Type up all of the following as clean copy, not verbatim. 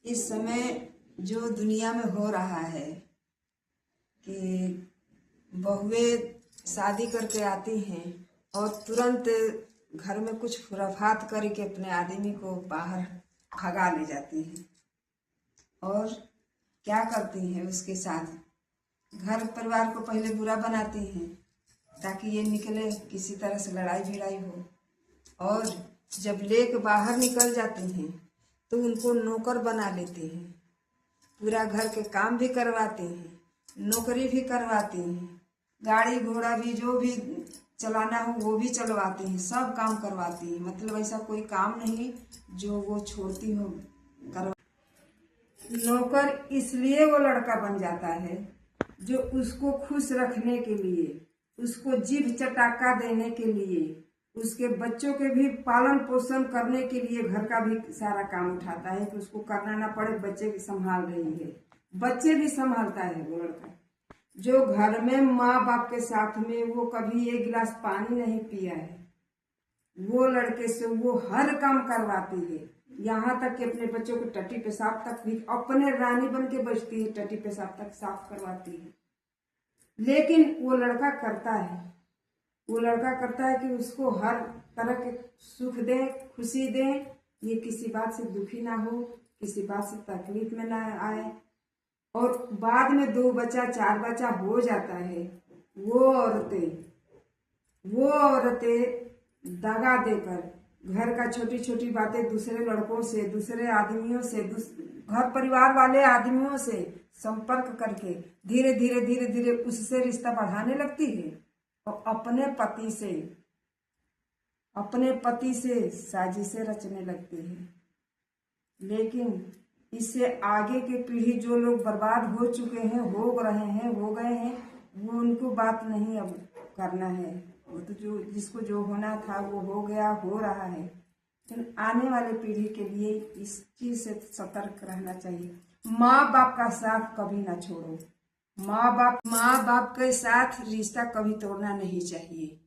इस समय जो दुनिया में हो रहा है कि बहुएं शादी करके आती हैं और तुरंत घर में कुछ खुराफात करके अपने आदमी को बाहर भगा ले जाती हैं और क्या करती हैं उसके साथ घर परिवार को पहले बुरा बनाती हैं ताकि ये निकले, किसी तरह से लड़ाई भिड़ाई हो। और जब लेके बाहर निकल जाती हैं तो उनको नौकर बना लेते हैं, पूरा घर के काम भी करवाते हैं, नौकरी भी करवाते हैं, गाड़ी घोड़ा भी जो भी चलाना हो वो भी चलवाते हैं, सब काम करवाती हैं। मतलब ऐसा कोई काम नहीं जो वो छोड़ती हो करवा। नौकर इसलिए वो लड़का बन जाता है जो उसको खुश रखने के लिए, उसको जीभ चटाका देने के लिए, उसके बच्चों के भी पालन पोषण करने के लिए घर का भी सारा काम उठाता है कि उसको करना ना पड़े, बच्चे भी संभाल रही है, बच्चे भी संभालता है वो लड़का। जो घर में माँ बाप के साथ में वो कभी एक गिलास पानी नहीं पिया है, वो लड़के से वो हर काम करवाती है, यहाँ तक कि अपने बच्चों को टट्टी पेशाब तक भी अपने रानी बन के बचती है, टट्टी पेशाब तक साफ करवाती है। लेकिन वो लड़का करता है, वो लड़का करता है कि उसको हर तरह के सुख दे, खुशी दे, ये किसी बात से दुखी ना हो, किसी बात से तकलीफ में ना आए। और बाद में 2 बच्चा 4 बच्चा हो जाता है, वो औरतें दगा देकर घर का छोटी छोटी बातें दूसरे लड़कों से, दूसरे आदमियों से, घर परिवार वाले आदमियों से संपर्क करके धीरे धीरे उससे रिश्ता बढ़ाने लगती है और अपने पति से साजिशें रचने लगती है। लेकिन इससे आगे की पीढ़ी जो लोग बर्बाद हो चुके हैं, हो गए हैं, वो उनको बात नहीं अब करना है। वो तो जो जिसको जो होना था वो हो गया, हो रहा है। लेकिन आने वाले पीढ़ी के लिए इस चीज से सतर्क रहना चाहिए। माँ बाप का साथ कभी ना छोड़ो, माँ बाप के साथ रिश्ता कभी तोड़ना नहीं चाहिए।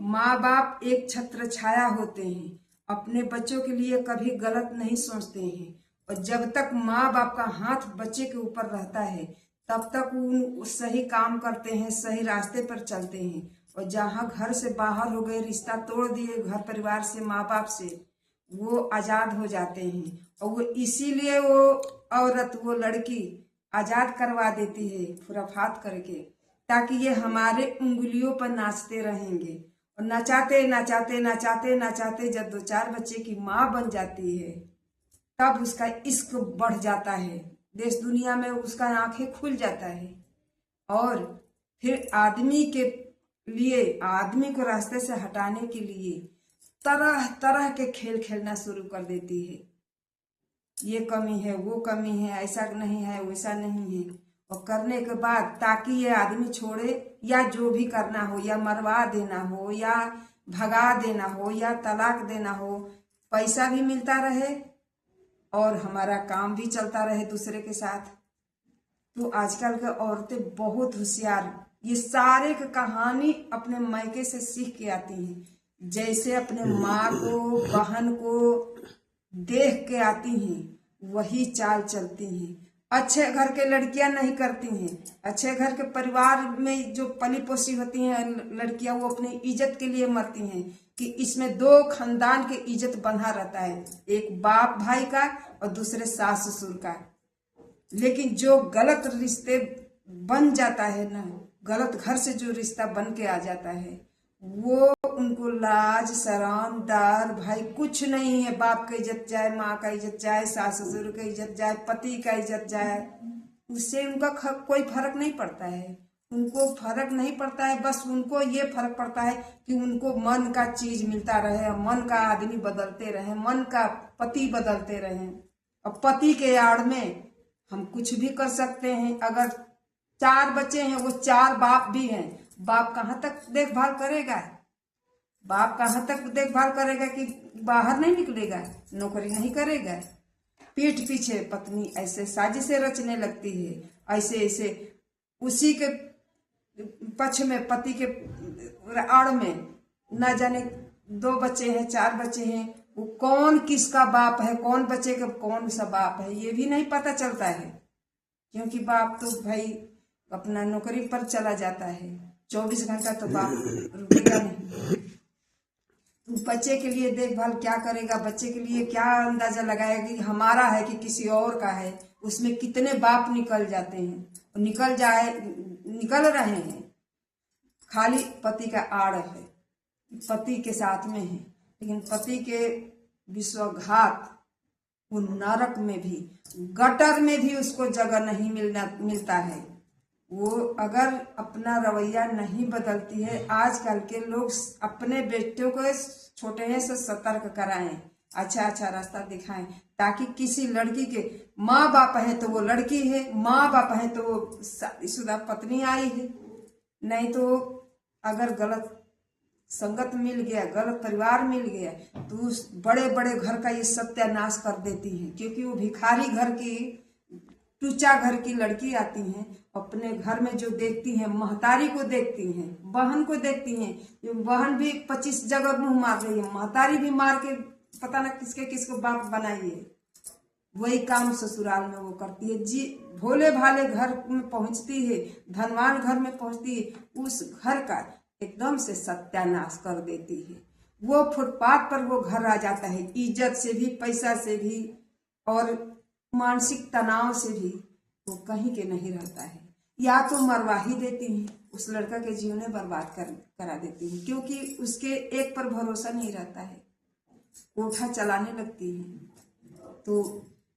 माँ बाप एक छत्र छाया होते हैं, अपने बच्चों के लिए कभी गलत नहीं सोचते हैं। और जब तक माँ बाप का हाथ बच्चे के ऊपर रहता है तब तक वो सही काम करते हैं, सही रास्ते पर चलते हैं। और जहाँ घर से बाहर हो गए, रिश्ता तोड़ दिए घर परिवार से, माँ बाप से, वो आजाद हो जाते हैं। और वो इसीलिए वो औरत, वो लड़की आजाद करवा देती है खुराफात करके, ताकि ये हमारे उंगलियों पर नाचते रहेंगे। और नचाते जब 2-4 बच्चे की माँ बन जाती है तब उसका इश्क बढ़ जाता है, देश दुनिया में उसका आंखें खुल जाता है। और फिर आदमी को रास्ते से हटाने के लिए तरह तरह के खेल खेलना शुरू कर देती है। ये कमी है, वो कमी है, ऐसा नहीं है, वैसा नहीं है। और करने के बाद ताकि ये आदमी छोड़े, या जो भी करना हो, या मरवा देना हो, या भगा देना हो, या तलाक देना हो, पैसा भी मिलता रहे और हमारा काम भी चलता रहे दूसरे के साथ। तो आजकल के औरतें बहुत होशियार, ये सारे की कहानी अपने मायके से सीख के आती हैं। जैसे अपने माँ को, बहन को देख के आती हैं, वही चाल चलती हैं। अच्छे घर के लड़कियां नहीं करती हैं। अच्छे घर के परिवार में जो पली पोसी होती हैं लड़कियां, वो अपनी इज्जत के लिए मरती हैं कि इसमें 2 खानदान की इज्जत बंधा रहता है, एक बाप भाई का और दूसरे सास ससुर का। लेकिन जो गलत रिश्ते बन जाता है ना, गलत घर से जो रिश्ता बन के आ जाता है, वो उनको लाज शरम डर भाई कुछ नहीं है। बाप का इज्जत जाए, माँ का इज्जत जाए, सास ससुर का इज्जत जाए, पति का इज्जत जाए, उससे उनका कोई फर्क नहीं पड़ता है। उनको फर्क नहीं पड़ता है, बस उनको ये फर्क पड़ता है कि उनको मन का चीज मिलता रहे, मन का आदमी बदलते रहे, मन का पति बदलते रहे। और पति के आड़ में हम कुछ भी कर सकते हैं। अगर 4 बच्चे हैं, वो 4 बाप भी हैं, बाप कहाँ तक देखभाल करेगा? बाप कहाँ तक देखभाल करेगा कि बाहर नहीं निकलेगा, नौकरी नहीं करेगा। पीठ पीछे पत्नी ऐसे साजिशें रचने लगती है, ऐसे उसी के पक्ष में, पति के आड़ में, ना जाने 2 बच्चे हैं 4 बच्चे हैं, वो कौन किसका बाप है, कौन बच्चे का कौन सा बाप है, ये भी नहीं पता चलता है। क्योंकि बाप तो भाई अपना नौकरी पर चला जाता है, 24 घंटा तो बाप रुकेगा नहीं। तो बच्चे के लिए देखभाल क्या करेगा, बच्चे के लिए क्या अंदाजा लगाएगा कि हमारा है कि किसी और का है। उसमें कितने बाप निकल जाते हैं और निकल रहे हैं, खाली पति का आड़ है, पति के साथ में है। लेकिन पति के विश्वासघात, वो नरक में भी, गटर में भी उसको जगह नहीं मिलता है। वो अगर अपना रवैया नहीं बदलती है, आजकल के लोग अपने बेटों को छोटे से सतर्क कराएं, अच्छा रास्ता दिखाएं, ताकि किसी लड़की के माँ बाप है तो वो लड़की है, माँ बाप है तो वो शादीशुदा पत्नी आई है। नहीं तो अगर गलत संगत मिल गया, गलत परिवार मिल गया, तो उस बड़े बड़े घर का ये सत्यानाश कर देती हैं। क्योंकि वो भिखारी घर की, टूचा घर की लड़की आती हैं, अपने घर में जो देखती हैं, महतारी को देखती हैं, बहन को देखती हैं, जो बहन भी 25 जगह मुंह मार रही है, महतारी भी मार के पता न किसको बाप बनाई है। वही काम ससुराल में वो करती है जी। भोले भाले घर में पहुंचती है, धनवान घर में पहुंचती है, उस घर का एकदम से सत्यानाश कर देती है। वो फुटपाथ पर वो घर आ जाता है, इज्जत से भी, पैसा से भी और मानसिक तनाव से भी वो कहीं के नहीं रहता है। या तो मरवा ही देती हैं, उस लड़का के जीवन बर्बाद करा देती हैं, क्योंकि उसके एक पर भरोसा नहीं रहता है, कोठा चलाने लगती है। तो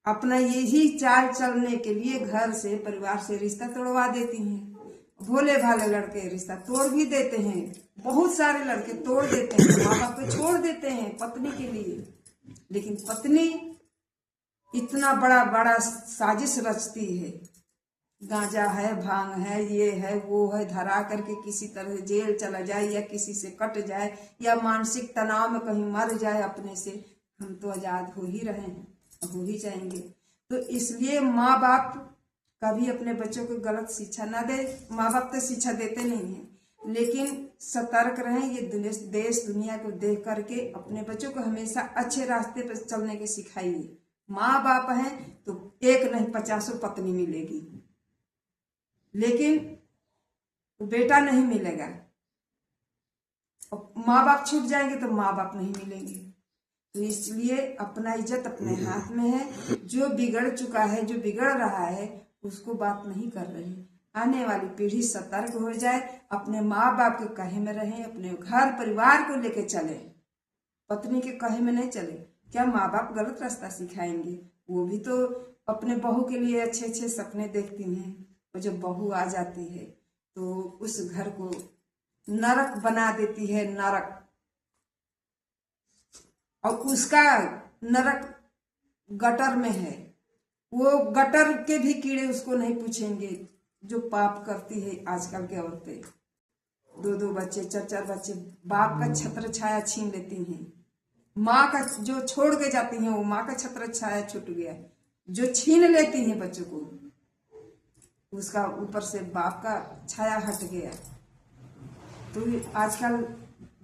अपना यही चाल चलने के लिए घर से, परिवार से रिश्ता तोड़वा देती हैं। भोले भाले लड़के रिश्ता तोड़ भी देते हैं, बहुत सारे लड़के तोड़ देते हैं, माँ बाप को छोड़ देते हैं पत्नी के लिए। लेकिन पत्नी इतना बड़ा साजिश रचती है, गांजा है, भांग है, ये है, वो है, धरा करके किसी तरह जेल चला जाए या किसी से कट जाए या मानसिक तनाव में कहीं मर जाए अपने से। हम तो आजाद हो ही रहे हैं, हो ही जाएंगे। तो इसलिए माँ बाप कभी अपने बच्चों को गलत शिक्षा ना दे। माँ बाप तो शिक्षा देते नहीं हैं, लेकिन सतर्क रहें। ये देश दुनिया को देख करके अपने बच्चों को हमेशा अच्छे रास्ते पर चलने के सिखाइए। माँ बाप हैं तो एक नहीं 50 पत्नी मिलेगी, लेकिन बेटा नहीं मिलेगा। और माँ बाप छूट जाएंगे तो माँ बाप नहीं मिलेंगे। तो इसलिए अपना इज्जत अपने हाथ में है। जो बिगड़ चुका है, जो बिगड़ रहा है, उसको बात नहीं कर रही। आने वाली पीढ़ी सतर्क हो जाए, अपने माँ बाप के कहे में रहें, अपने घर परिवार को लेके चले, पत्नी के कहे में नहीं चले। क्या माँ बाप गलत रास्ता सिखाएंगे? वो भी तो अपने बहू के लिए अच्छे अच्छे सपने देखती हैं, और जब बहू आ जाती है तो उस घर को नरक बना देती है, नरक। और उसका नरक गटर में है, वो गटर के भी कीड़े उसको नहीं पूछेंगे जो पाप करती है आजकल के औरतें। 2-2 बच्चे, 4-4 बच्चे, बाप का छत्र छाया छीन लेती हैं। माँ का जो छोड़ के जाती हैं, वो माँ का छत्र छाया छूट गया, जो छीन लेती हैं बच्चों को, उसका ऊपर से बाप का छाया हट गया। तो आजकल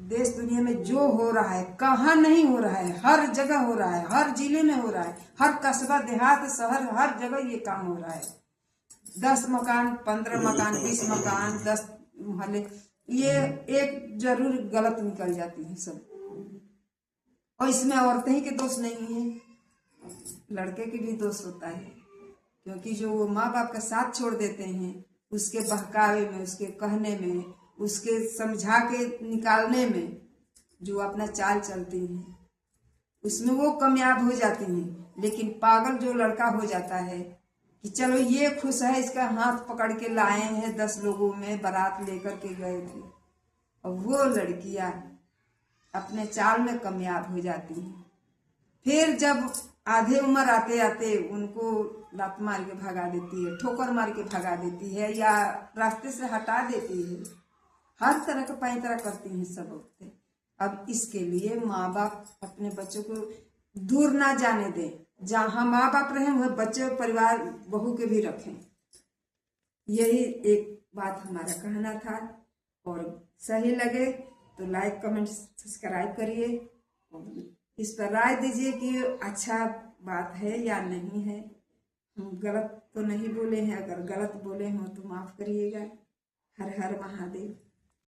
देश दुनिया में जो हो रहा है, कहाँ नहीं हो रहा है, हर जगह हो रहा है, हर जिले में हो रहा है, हर कस्बा देहात शहर हर जगह ये काम हो रहा है। 10 मकान, 15 मकान, 20 मकान, 10 मोहल्ले, ये एक जरूर गलत निकल जाती है सब। और इसमें औरतें ही के दोष नहीं है, लड़के के भी दोष होता है। क्योंकि जो वो माँ बाप का साथ छोड़ देते हैं, उसके बहकावे में, उसके कहने में, उसके समझा के निकालने में जो अपना चाल चलती हैं, उसमें वो कामयाब हो जाती हैं। लेकिन पागल जो लड़का हो जाता है कि चलो ये खुश है, इसका हाथ पकड़ के लाए हैं, 10 लोगों में बारात लेकर के गए थे, और वो लड़कियां अपने चाल में कामयाब हो जाती हैं। फिर जब आधे उम्र आते आते उनको लात मार के भगा देती है, ठोकर मार के भगा देती है, या रास्ते से हटा देती है। हर तरह का पैंतरा करती हैं सब औरतें। अब इसके लिए माँ बाप अपने बच्चों को दूर ना जाने दें। जहाँ माँ बाप रहें वह बच्चे, परिवार, बहू के भी रखें। यही एक बात हमारा कहना था। और सही लगे तो लाइक, कमेंट, सब्सक्राइब करिए। इस पर राय दीजिए कि अच्छा बात है या नहीं है। हम गलत तो नहीं बोले हैं, अगर गलत बोले हों तो माफ करिएगा। हर हर महादेव।